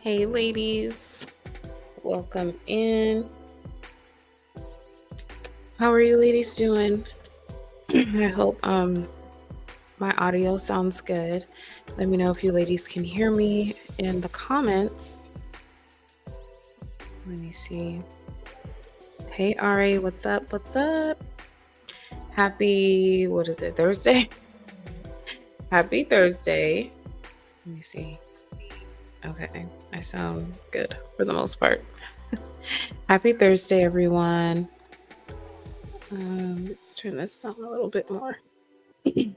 Hey, ladies, welcome in. How are you ladies doing? I hope my audio sounds good. Let me know if you ladies can hear me in the comments. Let me see. Hey, Ari, what's up? What's up? Happy, what is it, Thursday? Happy Thursday. Let me see. Okay, I sound good for the most part. Happy Thursday, everyone. Let's turn this down a little bit more. Wait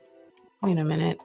a minute.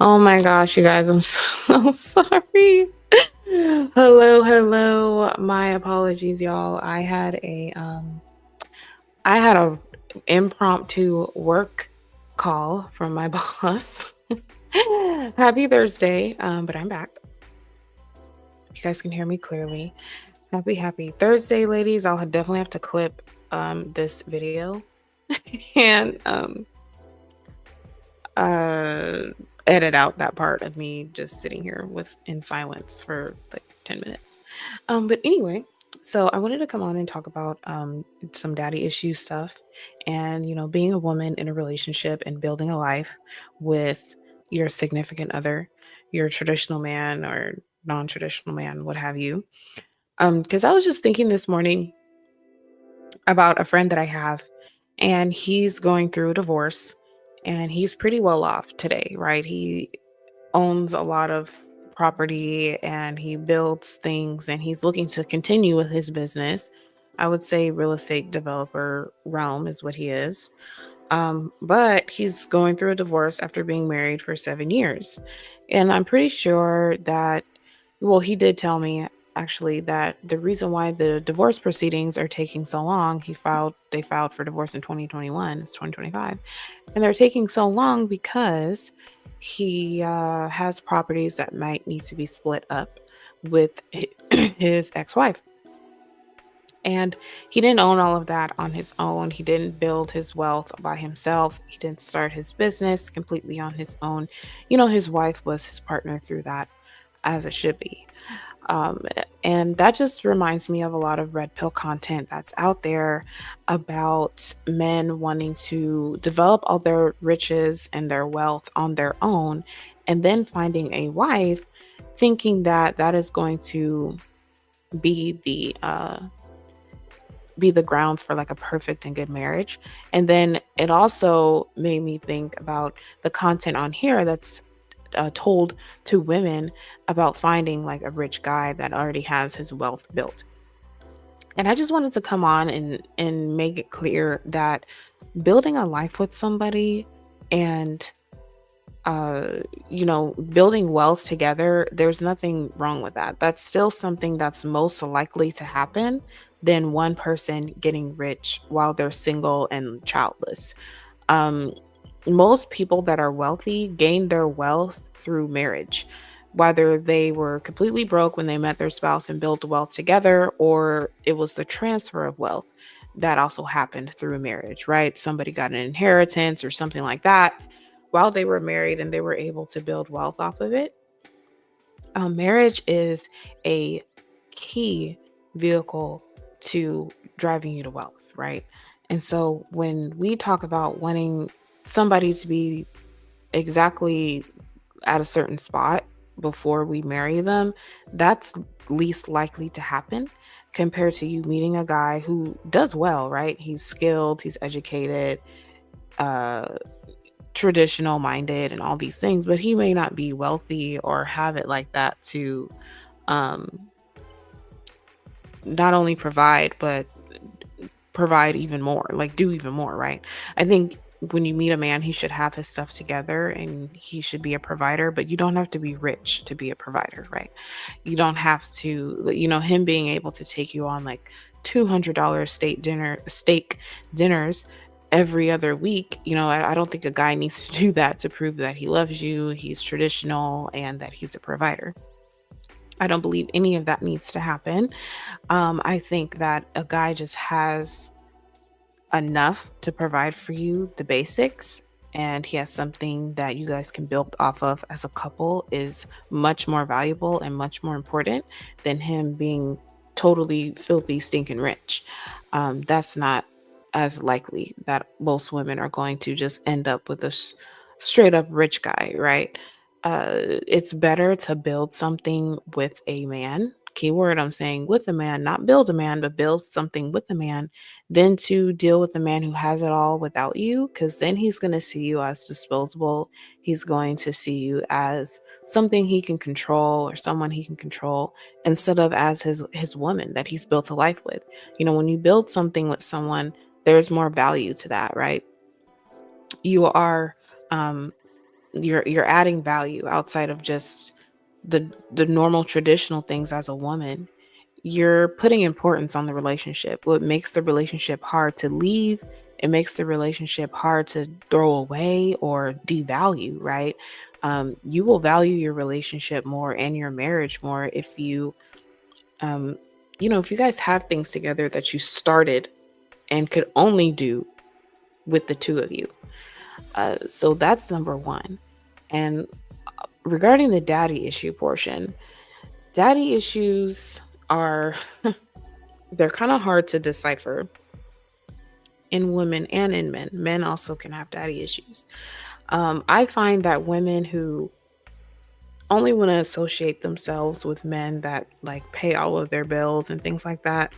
Oh my gosh, you guys, I'm so sorry. Hello, hello. My apologies, y'all. I had a impromptu work call from my boss. Happy Thursday. But I'm back. You guys can hear me clearly. Happy Thursday, ladies. I'll definitely have to clip this video and uh edit out that part of me just sitting here with in silence for like 10 minutes. But anyway, so I wanted to come on and talk about some daddy issue stuff and being a woman in a relationship and building a life with your significant other, your traditional man or non-traditional man, what have you. Because I was just thinking this morning about a friend that I have, and he's going through a divorce, and he's pretty well off today, right? He owns a lot of property and he builds things, and he's looking to continue with his business. I would say real estate developer realm is what he is. But he's going through a divorce after being married for 7 years. And I'm pretty sure that, well, he did tell me actually that the reason why the divorce proceedings are taking so long, they filed for divorce in 2021, it's 2025, and they're taking so long because he has properties that might need to be split up with his ex-wife. And he didn't own all of that on his own. He didn't build his wealth by himself. He didn't start his business completely on his own. His wife was his partner through that, as it should be. Um, and that just reminds me of a lot of red pill content that's out there about men wanting to develop all their riches and their wealth on their own, and then finding a wife, thinking that that is going to be the grounds for like a perfect and good marriage. And then it also made me think about the content on here that's told to women about finding like a rich guy that already has his wealth built. And I just wanted to come on and make it clear that building a life with somebody and building wealth together, there's nothing wrong with that. That's still something that's most likely to happen than one person getting rich while they're single and childless. Um, Most people that are wealthy gain their wealth through marriage, whether they were completely broke when they met their spouse and built wealth together, or it was the transfer of wealth that also happened through marriage, right? Somebody got an inheritance or something like that while they were married and they were able to build wealth off of it. Marriage is a key vehicle to driving you to wealth, right? And so when we talk about wanting somebody to be exactly at a certain spot before we marry them, that's least likely to happen compared to you meeting a guy who does well, right? He's skilled, he's educated, uh traditional minded and all these things, but he may not be wealthy or have it like that to um not only provide but provide even more, like do even more, right? I think when you meet a man, he should have his stuff together and he should be a provider, but you don't have to be rich to be a provider, right? You don't have to, him being able to take you on like $200 steak dinners every other week. I don't think a guy needs to do that to prove that he loves you, he's traditional, and that he's a provider. I don't believe any of that needs to happen. I think that a guy just has enough to provide for you the basics, and he has something that you guys can build off of as a couple is much more valuable and much more important than him being totally filthy stinking rich. That's not as likely that most women are going to just end up with a straight up rich guy, right? It's better to build something with a man. Keyword, I'm saying with a man, not build a man, but build something with a man, than to deal with a man who has it all without you, because then he's going to see you as disposable. He's going to see you as something he can control or someone he can control instead of as his woman that he's built a life with. When you build something with someone, there's more value to that, right? You are um you're adding value outside of just the normal traditional things as a woman. You're putting importance on the relationship. What makes the relationship hard to leave, it makes the relationship hard to throw away or devalue, right? You will value your relationship more and your marriage more if um, if you guys have things together that you started and could only do with the two of you. So that's number one. And regarding the daddy issue portion, daddy issues are they're kind of hard to decipher in women and in men. Men also can have daddy issues. I find that women who only want to associate themselves with men that like pay all of their bills and things like that,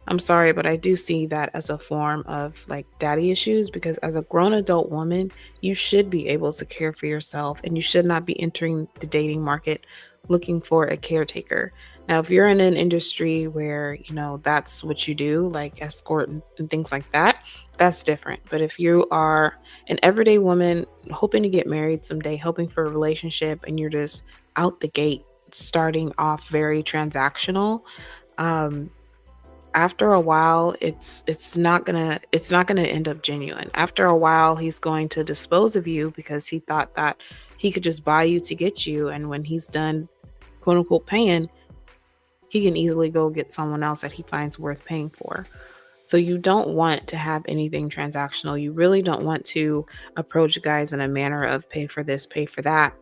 I'm sorry, but I do see that as a form of like daddy issues, because as a grown adult woman, you should be able to care for yourself and you should not be entering the dating market looking for a caretaker. Now, if you're in an industry where, that's what you do, like escort and things like that, that's different. But if you are an everyday woman hoping to get married someday, hoping for a relationship, and you're just out the gate starting off very transactional, um, after a while it's not gonna end up genuine. After a while he's going to dispose of you because he thought that he could just buy you to get you, and when he's done quote unquote paying, he can easily go get someone else that he finds worth paying for. So you don't want to have anything transactional. You really don't want to approach guys in a manner of pay for this, pay for that,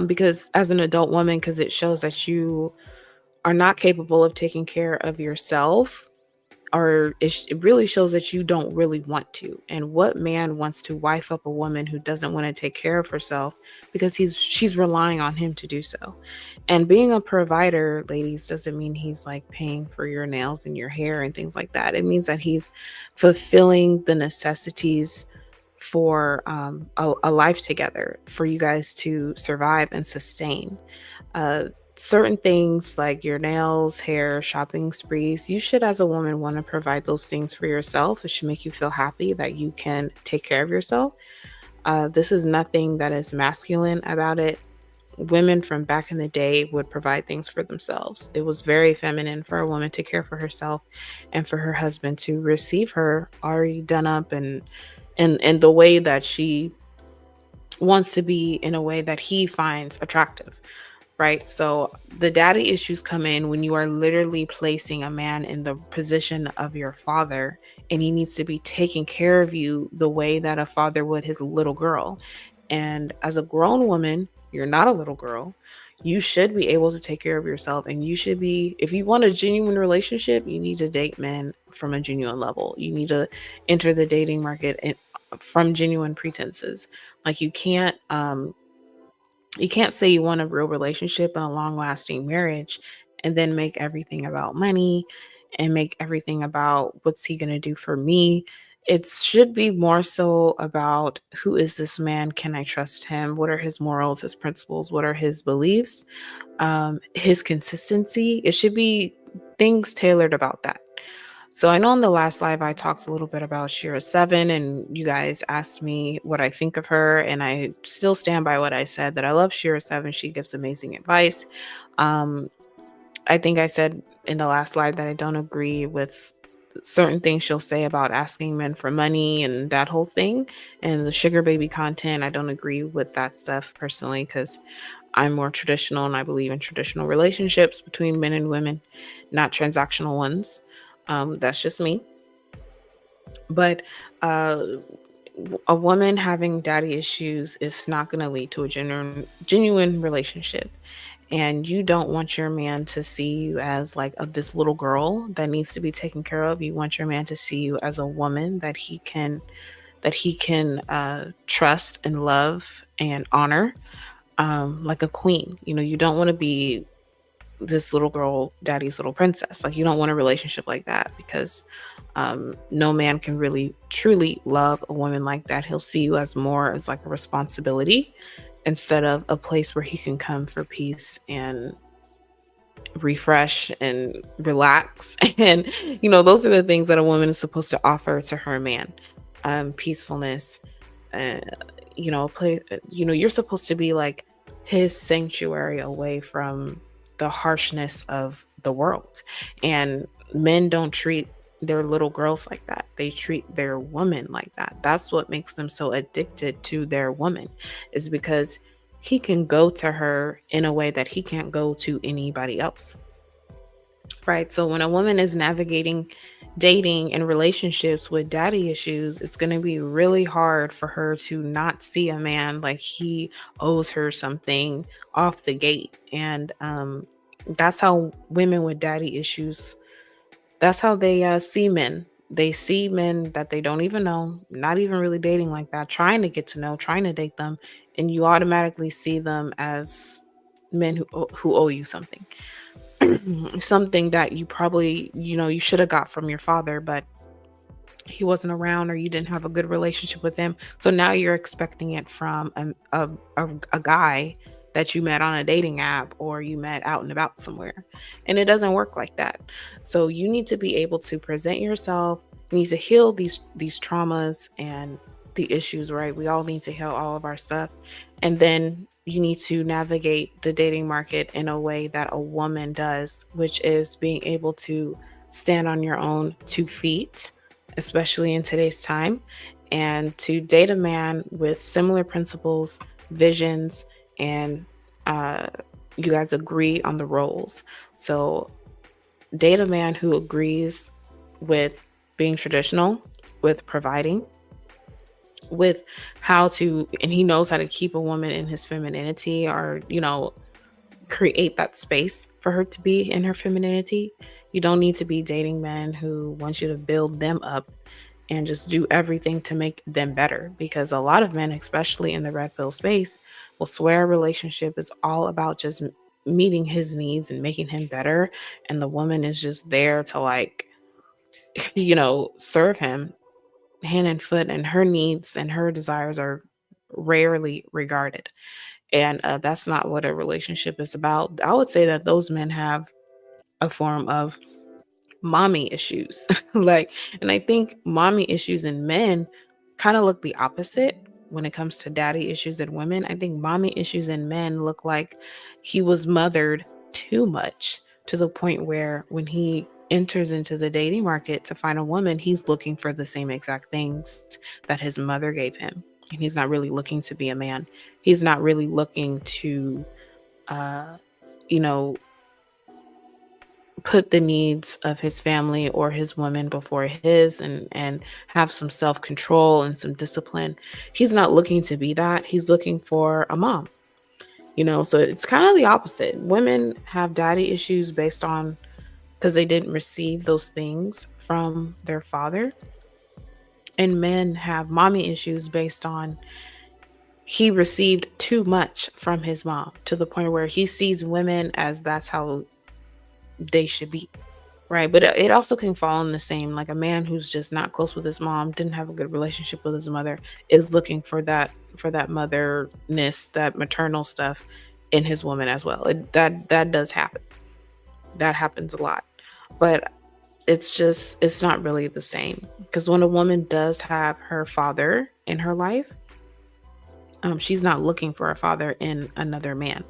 because as an adult woman, because it shows that you are not capable of taking care of yourself, or it really shows that you don't really want to. And what man wants to wife up a woman who doesn't want to take care of herself because she's relying on him to do so? And being a provider, ladies, doesn't mean he's like paying for your nails and your hair and things like that. It means that he's fulfilling the necessities for a life together, for you guys to survive and sustain. uh, Certain things like your nails, hair, shopping sprees, you should, as a woman, want to provide those things for yourself. It should make you feel happy that you can take care of yourself. This is nothing that is masculine about it. Women from back in the day would provide things for themselves. It was very feminine for a woman to care for herself and for her husband to receive her already done up and the way that she wants to be, in a way that he finds attractive. Right. So the daddy issues come in when you are literally placing a man in the position of your father, and he needs to be taking care of you the way that a father would his little girl. And as a grown woman, you're not a little girl. You should be able to take care of yourself. And you should be, if you want a genuine relationship, you need to date men from a genuine level. You need to enter the dating market from genuine pretenses. Like you can't say you want a real relationship and a long lasting marriage and then make everything about money and make everything about what's he going to do for me. It should be more so about, who is this man? Can I trust him? What are his morals, his principles? What are his beliefs? His consistency. It should be things tailored about that. So I know in the last live I talked a little bit about Shira Seven, and you guys asked me what I think of her, and I still stand by what I said, that I love Shira Seven. She gives amazing advice. Um, I think I said in the last live that I don't agree with certain things she'll say about asking men for money and that whole thing, and the sugar baby content. I don't agree with that stuff personally, because I'm more traditional and I believe in traditional relationships between men and women, not transactional ones. That's just me. But uh, a woman having daddy issues is not going to lead to a genuine relationship. And you don't want your man to see you as like this little girl that needs to be taken care of. You want your man to see you as a woman that he can trust and love and honor, like a queen. You don't want to be this little girl, daddy's little princess. Like, you don't want a relationship like that, because no man can really truly love a woman like that. He'll see you as more as like a responsibility instead of a place where he can come for peace and refresh and relax. And those are the things that a woman is supposed to offer to her man: peacefulness, uh, a place. You're supposed to be like his sanctuary away from the harshness of the world. And men don't treat their little girls like that. They treat their woman like that. That's what makes them so addicted to their woman, is because he can go to her in a way that he can't go to anybody else. Right. So when a woman is navigating dating and relationships with daddy issues, it's going to be really hard for her to not see a man like he owes her something off the gate. And that's how women with daddy issues, that's how they see men. They see men that they don't even know, not even really dating like that, trying to get to know, trying to date them, and you automatically see them as men who owe you something. Something that you probably, you should have got from your father, but he wasn't around, or you didn't have a good relationship with him. So now you're expecting it from a guy that you met on a dating app, or you met out and about somewhere. And it doesn't work like that. So you need to be able to present yourself. You need to heal these traumas and the issues, right? We all need to heal all of our stuff. And then you need to navigate the dating market in a way that a woman does, which is being able to stand on your own 2 feet, especially in today's time, and to date a man with similar principles, visions, and uh, you guys agree on the roles. So, date a man who agrees with being traditional, with providing, with how to, and he knows how to keep a woman in his femininity, or, create that space for her to be in her femininity. You don't need to be dating men who want you to build them up and just do everything to make them better. Because a lot of men, especially in the red pill space, will swear a relationship is all about just meeting his needs and making him better. And the woman is just there to, like, serve him hand and foot, and her needs and her desires are rarely regarded. And that's not what a relationship is about. I would say that those men have a form of mommy issues. Like, and I think mommy issues in men kind of look the opposite when it comes to daddy issues in women. I think mommy issues in men look like he was mothered too much, to the point where when he enters into the dating market to find a woman, he's looking for the same exact things that his mother gave him. And he's not really looking to be a man. He's not really looking to, uh, you know, put the needs of his family or his woman before his, and have some self-control and some discipline. He's not looking to be that. He's looking for a mom. So it's kind of the opposite. Women have daddy issues based on, because they didn't receive those things from their father, and men have mommy issues based on he received too much from his mom, to the point where he sees women as that's how they should be. Right. But it also can fall in the same, like a man who's just not close with his mom, didn't have a good relationship with his mother, is looking for that motherness, that maternal stuff in his woman as well. That does happen. That happens a lot. But it's not really the same, because when a woman does have her father in her life, she's not looking for a father in another man.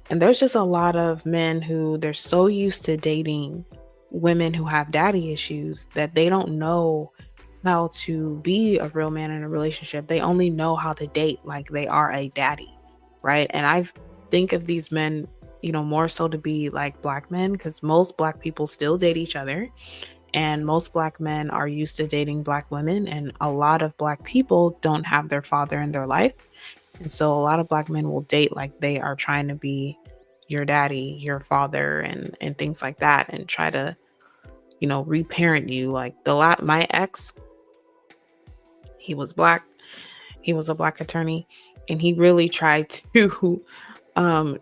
And there's just a lot of men who, they're so used to dating women who have daddy issues that they don't know how to be a real man in a relationship. They only know how to date like they are a daddy, right? And I think of these men, more so to be like black men, because most black people still date each other, and most black men are used to dating black women, and a lot of black people don't have their father in their life. And so a lot of black men will date like they are trying to be your daddy, your father, and things like that, and try to, reparent you. Like my ex, he was black. He was a black attorney, and he really tried to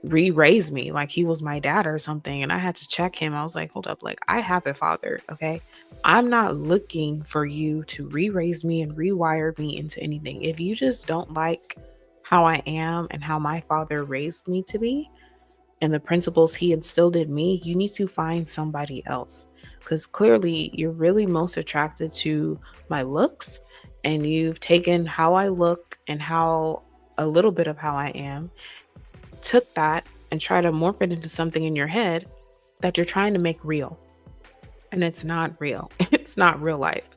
re-raise me like he was my dad or something. And I had to check him. I was like, hold up, like, I have a father, okay? I'm not looking for you to re-raise me and rewire me into anything. If you just don't like how I am and how my father raised me to be, and the principles he instilled in me, you need to find somebody else. Because clearly you're really most attracted to my looks and you've taken how I look and how a little bit of how I am, took that and try to morph it into something in your head that you're trying to make real. And it's not real. It's not real life.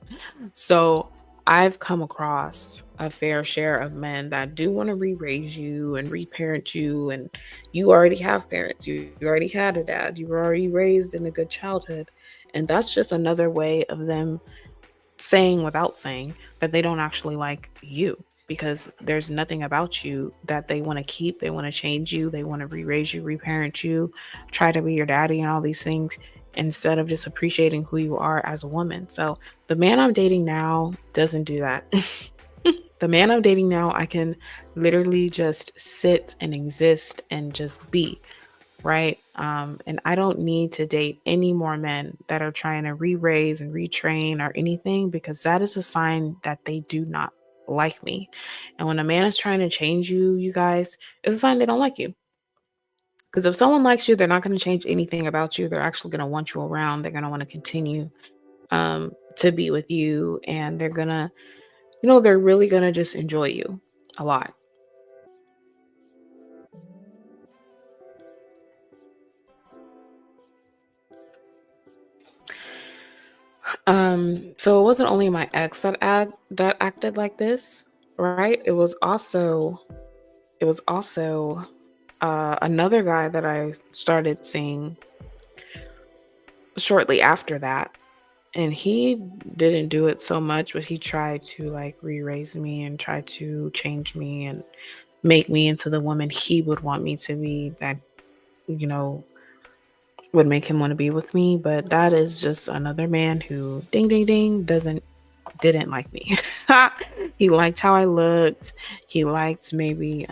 So I've come across a fair share of men that do want to re-raise you and reparent you, and you already have parents. You already had a dad. You were already raised in a good childhood, and that's just another way of them saying without saying that they don't actually like you, because there's nothing about you that they want to keep. They want to change you. They want to re-raise you, reparent you, try to be your daddy and all these things, instead of just appreciating who you are as a woman. So the man I'm dating now doesn't do that. The man I'm dating now, I can literally just sit and exist and just be, right? And I don't need to date any more men that are trying to re-raise and retrain or anything, because that is a sign that they do not like me. And when a man is trying to change you, you guys, it's a sign they don't like you. Because if someone likes you, they're not going to change anything about you. They're actually going to want you around. They're going to want to continue to be with you, and they're going to, they're really going to just enjoy you a lot. So it wasn't only my ex that acted like this, right? It was also another guy that I started seeing shortly after that, and he didn't do it so much, but he tried to like re-raise me and try to change me and make me into the woman he would want me to be, that you know would make him want to be with me. But that is just another man who, ding ding ding, didn't like me. He liked how I looked. He liked maybe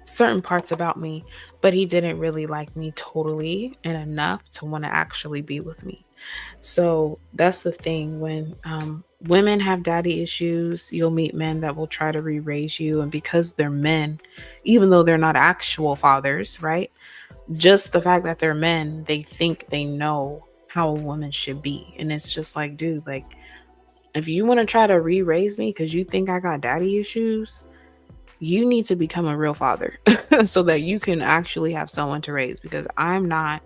certain parts about me, but he didn't really like me totally and enough to want to actually be with me. So that's the thing. When women have daddy issues, you'll meet men that will try to re-raise you, and because they're men, even though they're not actual fathers, right? Just the fact that they're men, they think they know how a woman should be. And it's just like, dude, like, if you want to try to re-raise me because you think I got daddy issues, you need to become a real father so that you can actually have someone to raise, because I'm not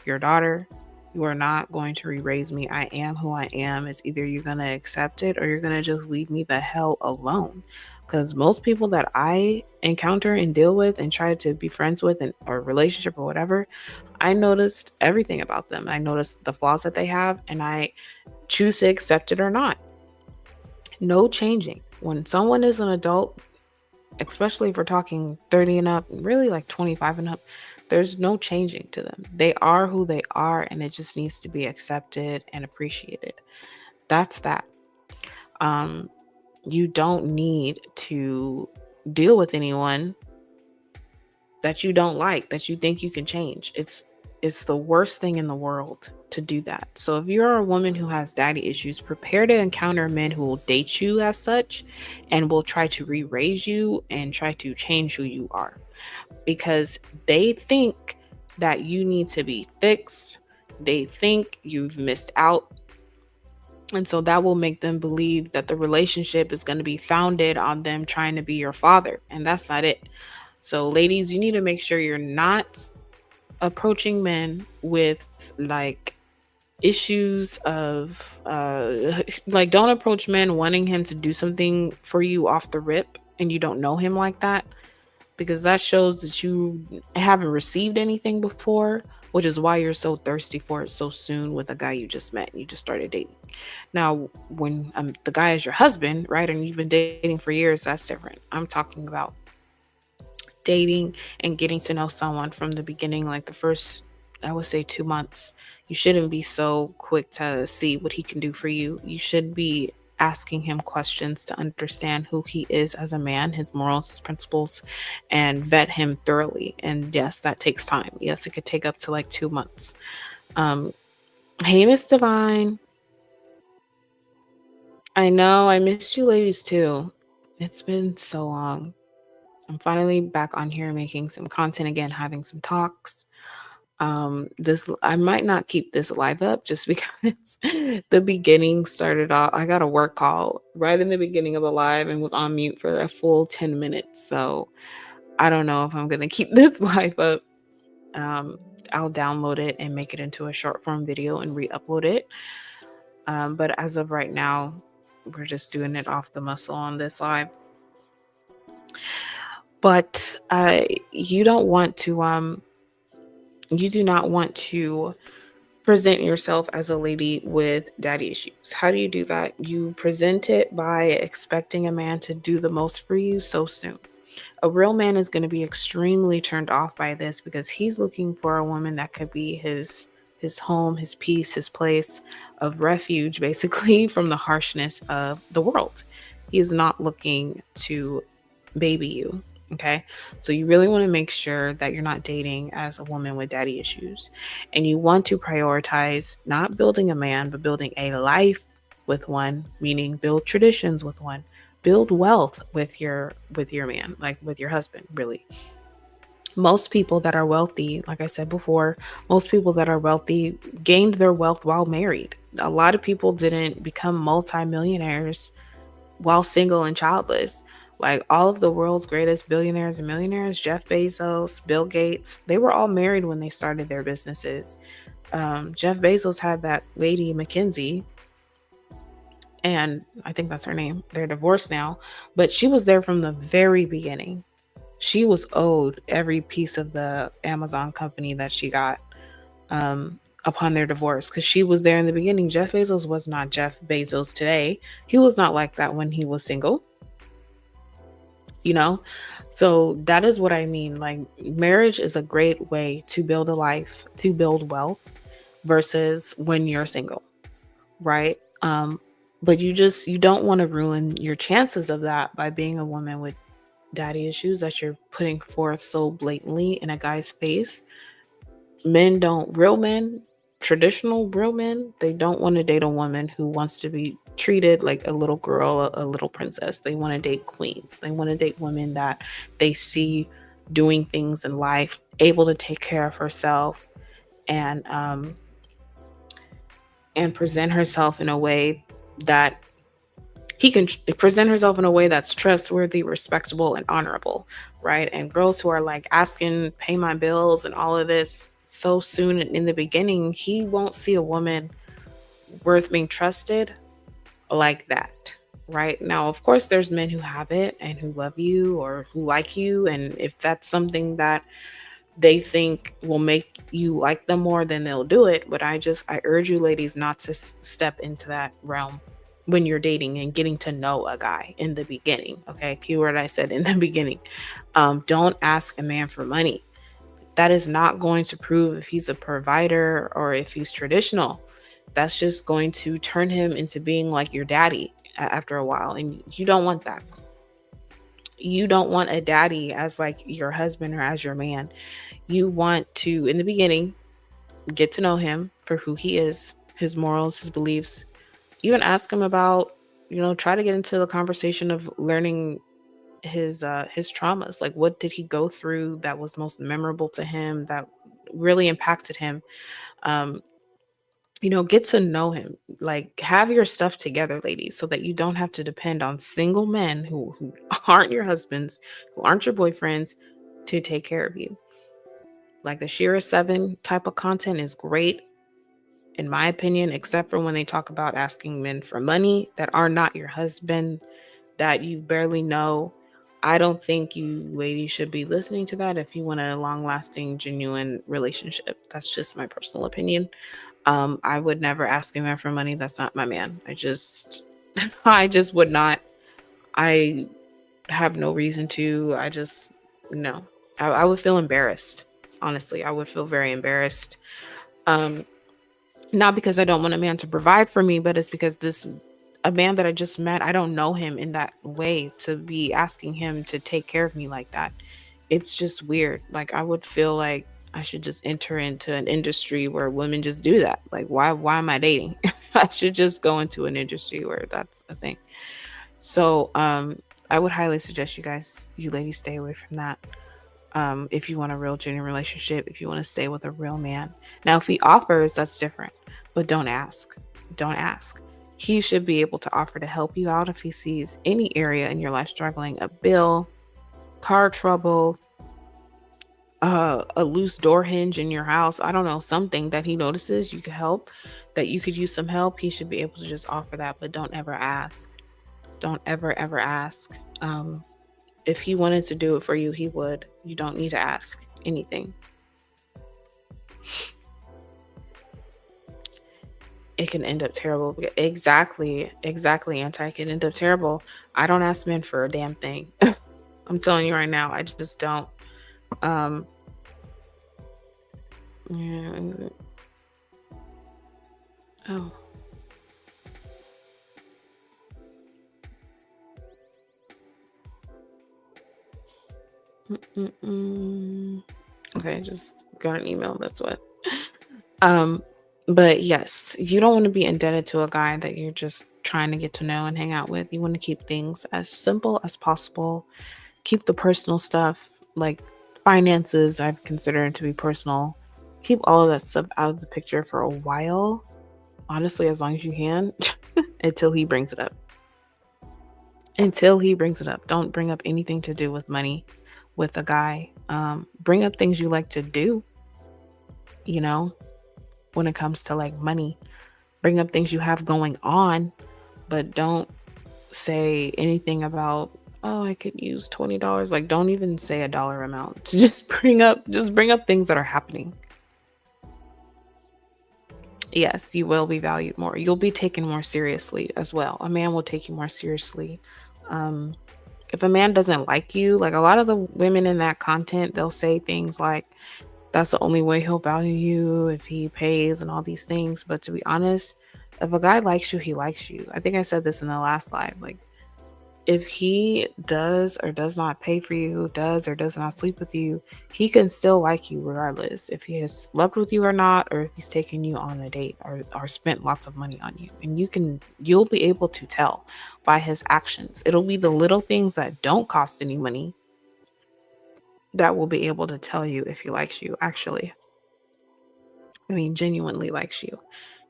your daughter. You are not going to re-raise me. I am who I am. It's either you're going to accept it or you're going to just leave me the hell alone. Because most people that I encounter and deal with and try to be friends with, and or relationship or whatever, I noticed everything about them. I noticed the flaws that they have, and I choose to accept it or not. No changing. When someone is an adult, especially if we're talking 30 and up, really like 25 and up, there's no changing to them. They are who they are, and it just needs to be accepted and appreciated. That's that. Um, you don't need to deal with anyone that you don't like, that you think you can change. It's the worst thing in the world to do that. So if you're a woman who has daddy issues, prepare to encounter men who will date you as such and will try to re-raise you and try to change who you are, because they think that you need to be fixed. They think you've missed out. And so that will make them believe that the relationship is going to be founded on them trying to be your father. And that's not it. So, ladies, you need to make sure you're not approaching men with like issues of like, don't approach men wanting him to do something for you off the rip and you don't know him like that, because that shows that you haven't received anything before, which is why you're so thirsty for it so soon with a guy you just met and you just started dating. Now, when the guy is your husband, right, and you've been dating for years, that's different. I'm talking about dating and getting to know someone from the beginning, like the first, I would say, 2 months. You shouldn't be so quick to see what he can do for you. You should be asking him questions to understand who he is as a man, his morals, his principles, and vet him thoroughly. And yes, that takes time. Yes, it could take up to like 2 months. Um, hey, Miss Divine. I know I missed you ladies too. It's been so long. I'm finally back on here making some content again, having some talks. This I might not keep this live up just because the beginning started off. I got a work call right in the beginning of the live and was on mute for a full 10 minutes. So I don't know if I'm gonna keep this live up. Um, I'll download it and make it into a short form video and re-upload it. But as of right now, we're just doing it off the muscle on this live. But you don't want to you do not want to present yourself as a lady with daddy issues. How do you do that? You present it by expecting a man to do the most for you so soon. A real man is going to be extremely turned off by this because he's looking for a woman that could be his home, his peace, his place of refuge basically from the harshness of the world. He is not looking to baby you. Okay. So you really want to make sure that you're not dating as a woman with daddy issues. And you want to prioritize not building a man, but building a life with one, meaning build traditions with one, build wealth with your man, like with your husband, really. Most people that are wealthy, like I said before, most people that are wealthy gained their wealth while married. A lot of people didn't become multimillionaires while single and childless. Like all of the world's greatest billionaires and millionaires, Jeff Bezos, Bill Gates, they were all married when they started their businesses. Jeff Bezos had that lady, Mackenzie, and I think that's her name. They're divorced now, but she was there from the very beginning. She was owed every piece of the Amazon company that she got upon their divorce because she was there in the beginning. Jeff Bezos was not Jeff Bezos today. He was not like that when he was single, you know? So that is what I mean. Like, marriage is a great way to build a life, to build wealth versus when you're single, right? But you don't want to ruin your chances of that by being a woman with daddy issues that you're putting forth so blatantly in a guy's face. Real men, traditional real men, they don't want to date a woman who wants to be treated like a little girl, a little princess. They want to date queens. They want to date women that they see doing things in life, able to take care of herself and present herself in a way that he can present herself in a way that's trustworthy, respectable, and honorable, right? And girls who are like asking, pay my bills and all of this so soon in the beginning, he won't see a woman worth being trusted like that, right? Now, of course, there's men who have it and who love you or who like you. And if that's something that they think will make you like them more, then they'll do it. But I urge you ladies not to step into that realm when you're dating and getting to know a guy in the beginning. Okay. Keyword I said in the beginning. Don't ask a man for money. That is not going to prove if he's a provider or if he's traditional. That's just going to turn him into being like your daddy after a while. And you don't want that. You don't want a daddy as like your husband or as your man. You want to, in the beginning, get to know him for who he is, his morals, his beliefs. Even ask him about, try to get into the conversation of learning his traumas. Like, what did he go through that was most memorable to him, that really impacted him? Get to know him. Like, have your stuff together, ladies, so that you don't have to depend on single men who aren't your husbands, who aren't your boyfriends, to take care of you. Like, the Shira 7 type of content is great, in my opinion, except for when they talk about asking men for money that are not your husband, that you barely know. I don't think you ladies should be listening to that if you want a long-lasting, genuine relationship. That's just my personal opinion. I would never ask a man for money that's not my man. I just would not. I have no reason to. No. I would feel embarrassed. Honestly, I would feel very embarrassed. Um, Not because I don't want a man to provide for me, but it's because a man that I just met, I don't know him in that way to be asking him to take care of me like that. It's just weird. Like, I would feel like I should just enter into an industry where women just do that. Like, why am I dating? I should just go into an industry where that's a thing. So, I would highly suggest you ladies stay away from that. if you want a real genuine relationship, if you want to stay with a real man. Now, if he offers, that's different, but don't ask. Don't ask. He should be able to offer to help you out if he sees any area in your life struggling, a bill, car trouble, a loose door hinge in your house. I don't know, something that he notices you could help, that you could use some help. He should be able to just offer that, but don't ever ask. Don't ever ask. If he wanted to do it for you, he would. You don't need to ask anything. It can end up terrible. Exactly, anti. It can end up terrible. I don't ask men for a damn thing. I'm telling you right now, I just don't. Yeah. Oh. Okay, just got an email. That's what. But yes, you don't want to be indebted to a guy that you're just trying to get to know and hang out with. You want to keep things as simple as possible. Keep the personal stuff, like finances, I've considered to be personal. Keep all of that stuff out of the picture for a while. Honestly, as long as you can, until he brings it up. Until he brings it up. Don't bring up anything to do with money with a guy. Bring up things you like to do, you know, when it comes to like money. Bring up things you have going on, but don't say anything about, oh, I could use $20. Like, don't even say a dollar amount. Just bring up things that are happening. Yes, you will be valued more. You'll be taken more seriously as well. A man will take you more seriously. If a man doesn't like you, like a lot of the women in that content, they'll say things like, that's the only way he'll value you, if he pays and all these things. But to be honest, if a guy likes you, he likes you. I think I said this in the last live. Like, if he does or does not pay for you, does or does not sleep with you, he can still like you regardless. If he has slept with you or not, or if he's taken you on a date or spent lots of money on you. And you'll be able to tell by his actions. It'll be the little things that don't cost any money that will be able to tell you if he likes you, actually. I mean, genuinely likes you.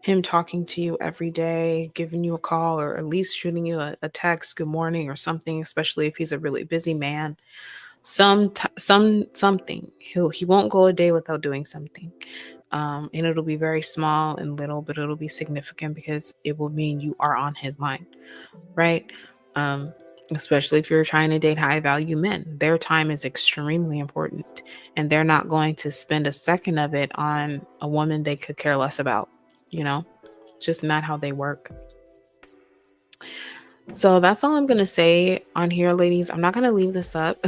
Him talking to you every day, giving you a call, or at least shooting you a text, good morning, or something, especially if he's a really busy man. Something. He won't go a day without doing something. And it'll be very small and little, but it'll be significant because it will mean you are on his mind, right? Especially if you're trying to date high value men. Their time is extremely important, and they're not going to spend a second of it on a woman they could care less about. It's just not how they work. So that's all I'm going to say on here, ladies. I'm not going to leave this up.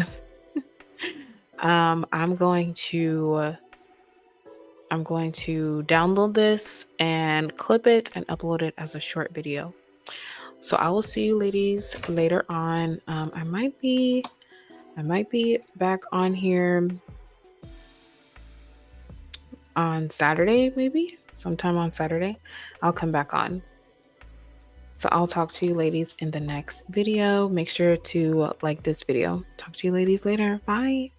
I'm going to download this and clip it and upload it as a short video. So I will see you ladies later on. I might be back on here on Saturday, maybe sometime on Saturday. I'll come back on. So I'll talk to you ladies in the next video. Make sure to like this video. Talk to you ladies later. Bye.